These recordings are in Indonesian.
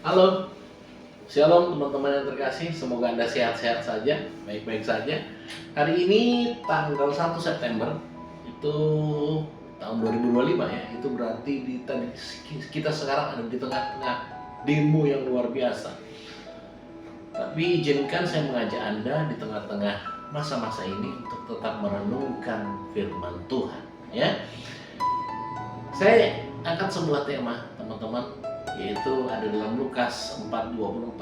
Halo, shalom teman-teman yang terkasih. Semoga Anda sehat-sehat saja, baik-baik saja. Hari ini tanggal 1 September itu tahun 2025 ya. Itu berarti kita sekarang ada di tengah-tengah demo yang luar biasa. Tapi izinkan saya mengajak Anda di tengah-tengah masa-masa ini untuk tetap merenungkan firman Tuhan ya. Saya angkat sebuah tema teman-teman, yaitu ada dalam Lukas 4:24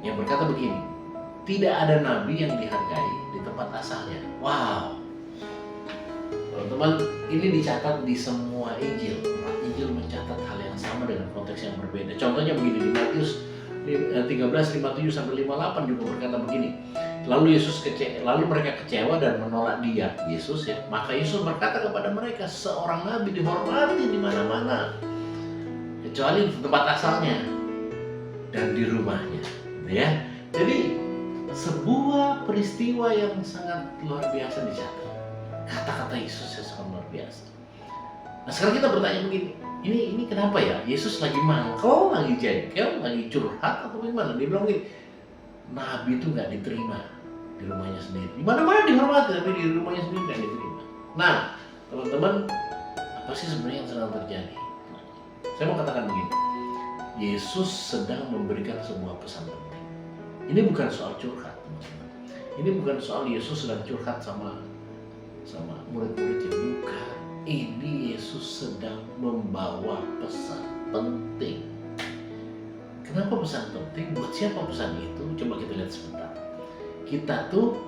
yang berkata begini, tidak ada nabi yang dihargai di tempat asalnya. Wow, teman-teman, ini dicatat di semua Injil. Injil mencatat hal yang sama dengan konteks yang berbeda. Contohnya begini, di Matius 13:57-58 juga berkata begini, lalu mereka kecewa dan menolak dia, Yesus ya. Maka Yesus berkata kepada mereka, seorang nabi dihormati di mana-mana kecuali di tempat asalnya dan di rumahnya, gitu ya. Jadi sebuah peristiwa yang sangat luar biasa dicatat. Kata-kata Yesus yang sangat luar biasa. Nah sekarang kita bertanya begini, ini kenapa ya? Yesus lagi mangkel, lagi jengkel, lagi curhat atau bagaimana? Dia bilang begini, nabi itu nggak diterima di rumahnya sendiri. Di mana-mana dihormati, tapi di rumahnya sendiri nggak diterima. Nah teman-teman, apa sih sebenarnya yang sedang terjadi? Saya mau katakan begini, Yesus sedang memberikan sebuah pesan penting. Ini bukan soal curhat, teman-teman. Ini bukan soal Yesus sedang curhat sama murid-muridnya, bukan. Ini Yesus sedang membawa pesan penting. Kenapa pesan penting? Buat siapa pesan itu? Coba kita lihat sebentar. Kita tuh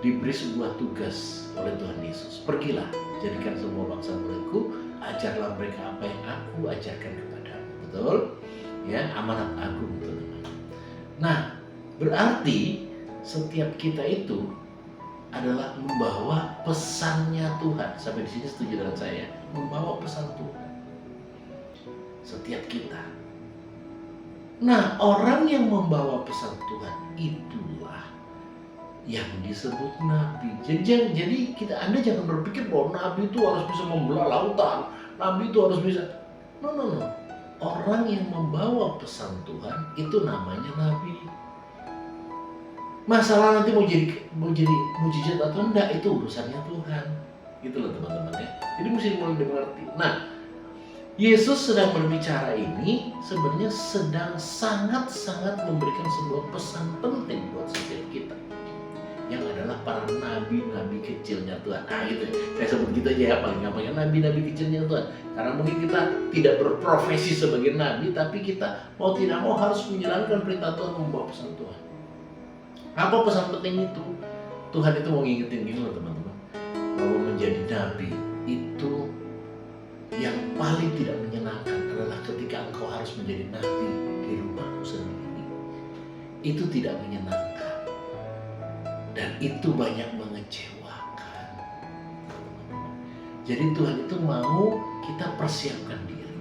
diberi sebuah tugas oleh Tuhan Yesus. Pergilah, jadikan semua bangsa muridku, ajarlah mereka apa yang aku ajarkan kepadamu. Betul? Ya, amanat agung, teman-teman. Nah, berarti setiap kita itu adalah membawa pesannya Tuhan. Sampai di sini setuju dengan saya? Membawa pesan Tuhan. Setiap kita. Nah, orang yang membawa pesan Tuhan itulah yang disebut nabi. Jadi Anda jangan berpikir bahwa nabi itu harus bisa membelah lautan, nabi itu harus bisa. No. Orang yang membawa pesan Tuhan itu namanya nabi. Masalah nanti mau jadi mujizat atau enggak itu urusannya Tuhan. Gitu loh teman-teman ya. Jadi mesti mulai dimengerti. Nah, Yesus sedang berbicara ini sebenarnya sedang sangat-sangat memberikan sebuah pesan penting buat setiap kita, yang adalah para nabi-nabi kecilnya Tuhan. Nah gitu ya, saya sebut gitu aja ya, paling gampangnya nabi-nabi kecilnya Tuhan. Karena mungkin kita tidak berprofesi sebagai nabi, tapi kita mau tidak mau harus menjalankan perintah Tuhan, membawa pesan Tuhan. Apa pesan penting itu? Tuhan itu mau ngingetin gini loh teman-teman, bahwa menjadi nabi itu yang paling tidak menyenangkan adalah ketika engkau harus menjadi nabi di rumahmu sendiri. Itu tidak menyenangkan. Dan itu banyak mengecewakan. Jadi Tuhan itu mau kita persiapkan diri.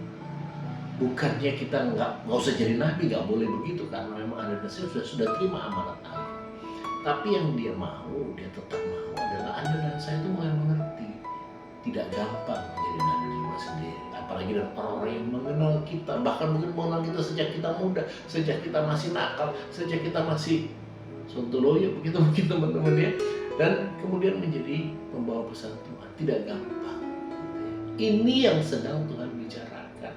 Bukannya kita nggak usah jadi nabi, nggak boleh begitu, karena memang Anda dan saya sudah terima amanat Allah. Tapi yang dia tetap mau adalah Anda dan saya itu mulai mengerti. Tidak gampang menjadi nabi di rumah sendiri. Apalagi dengan orang-orang yang mengenal kita, bahkan mungkin mengenal kita sejak kita muda, sejak kita masih nakal, sejak kita masih sontoloyo begitu mungkin teman-teman ya, dan kemudian menjadi pembawa pesan Tuhan. Tidak gampang. Ini yang sedang Tuhan bicarakan.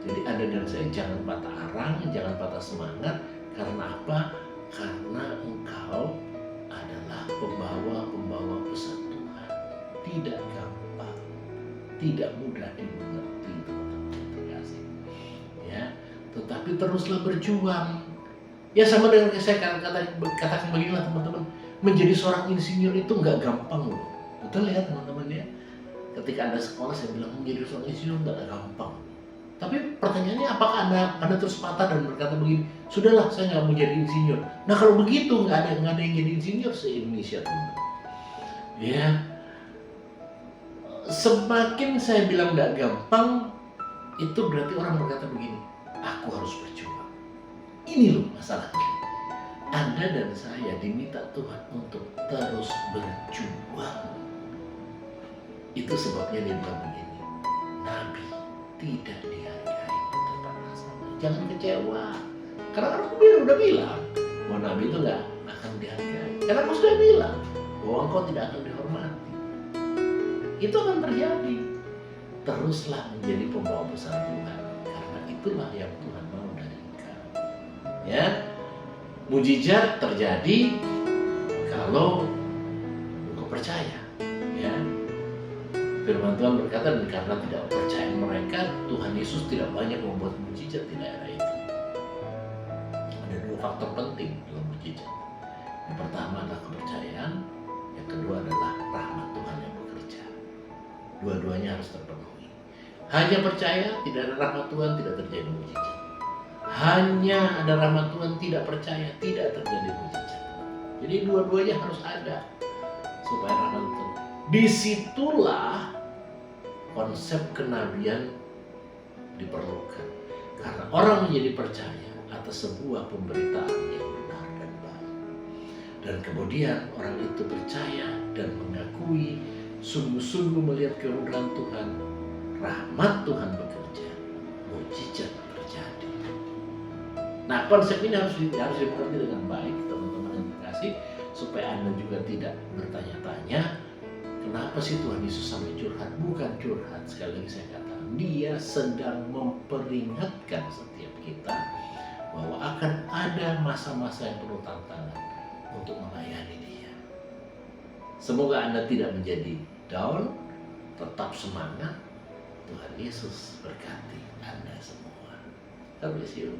Jadi Anda dan saya jangan patah arang, jangan patah semangat. Karena apa? Karena engkau adalah pembawa pesan Tuhan. Tidak gampang, tidak mudah dimengerti teman-teman yang terkasih. Ya, tetapi teruslah berjuang. Ya sama dengan saya katakan beginilah teman-teman, menjadi seorang insinyur itu nggak gampang loh. Betul ya teman-teman ya. Ketika Anda sekolah saya bilang menjadi seorang insinyur nggak gampang. Tapi pertanyaannya, apakah Anda terus patah dan berkata begini, sudahlah saya nggak mau jadi insinyur. Nah kalau begitu nggak ada yang jadi insinyur se-Indonesia teman-teman. Ya, semakin saya bilang nggak gampang, itu berarti orang berkata begini, aku harus berjuang. Ini loh masalahnya. Anda dan saya diminta Tuhan untuk terus berjuang. Itu sebabnya dia bilang begini, nabi tidak dihargai di tempat asal. jangan kecewa. Karena aku udah bilang bahwa Nabi itu nggak akan dihargai. Karena aku sudah bilang bahwa engkau tidak akan dihormati. Itu akan terjadi. Teruslah menjadi pembawa besar Tuhan, karena itulah yang Tuhan mau dari engkau. Ya, mujizat terjadi kalau engkau percaya. Ya, firman Tuhan berkata, dan karena tidak percaya mereka, Tuhan Yesus tidak banyak membuat mujizat di daerah itu. Ada dua faktor penting dalam mujizat. Yang pertama adalah kepercayaan, yang kedua adalah rahmat Tuhan yang bekerja. Dua-duanya harus terpenuhi. Hanya percaya, tidak ada rahmat Tuhan, tidak terjadi mujizat. Hanya ada rahmat Tuhan, tidak percaya, tidak terjadi mujizat. Jadi dua-duanya harus ada supaya rahmat Tuhan. Disitulah konsep kenabian diperlukan. Karena orang menjadi percaya atas sebuah pemberitaan yang benar dan baik. Dan kemudian orang itu percaya dan mengakui, sungguh-sungguh melihat kemudahan Tuhan, rahmat Tuhan bekerja, mujizat terjadi. Nah, konsep ini harus dimengerti dengan baik, teman-teman yang terkasih, supaya Anda juga tidak bertanya-tanya, kenapa sih Tuhan Yesus sampai curhat? Bukan curhat, sekali lagi saya katakan, Dia sedang memperingatkan setiap kita bahwa akan ada masa-masa yang penuh tantangan untuk melayani Dia. Semoga Anda tidak menjadi down, tetap semangat. Tuhan Yesus berkati Anda semua. God bless you.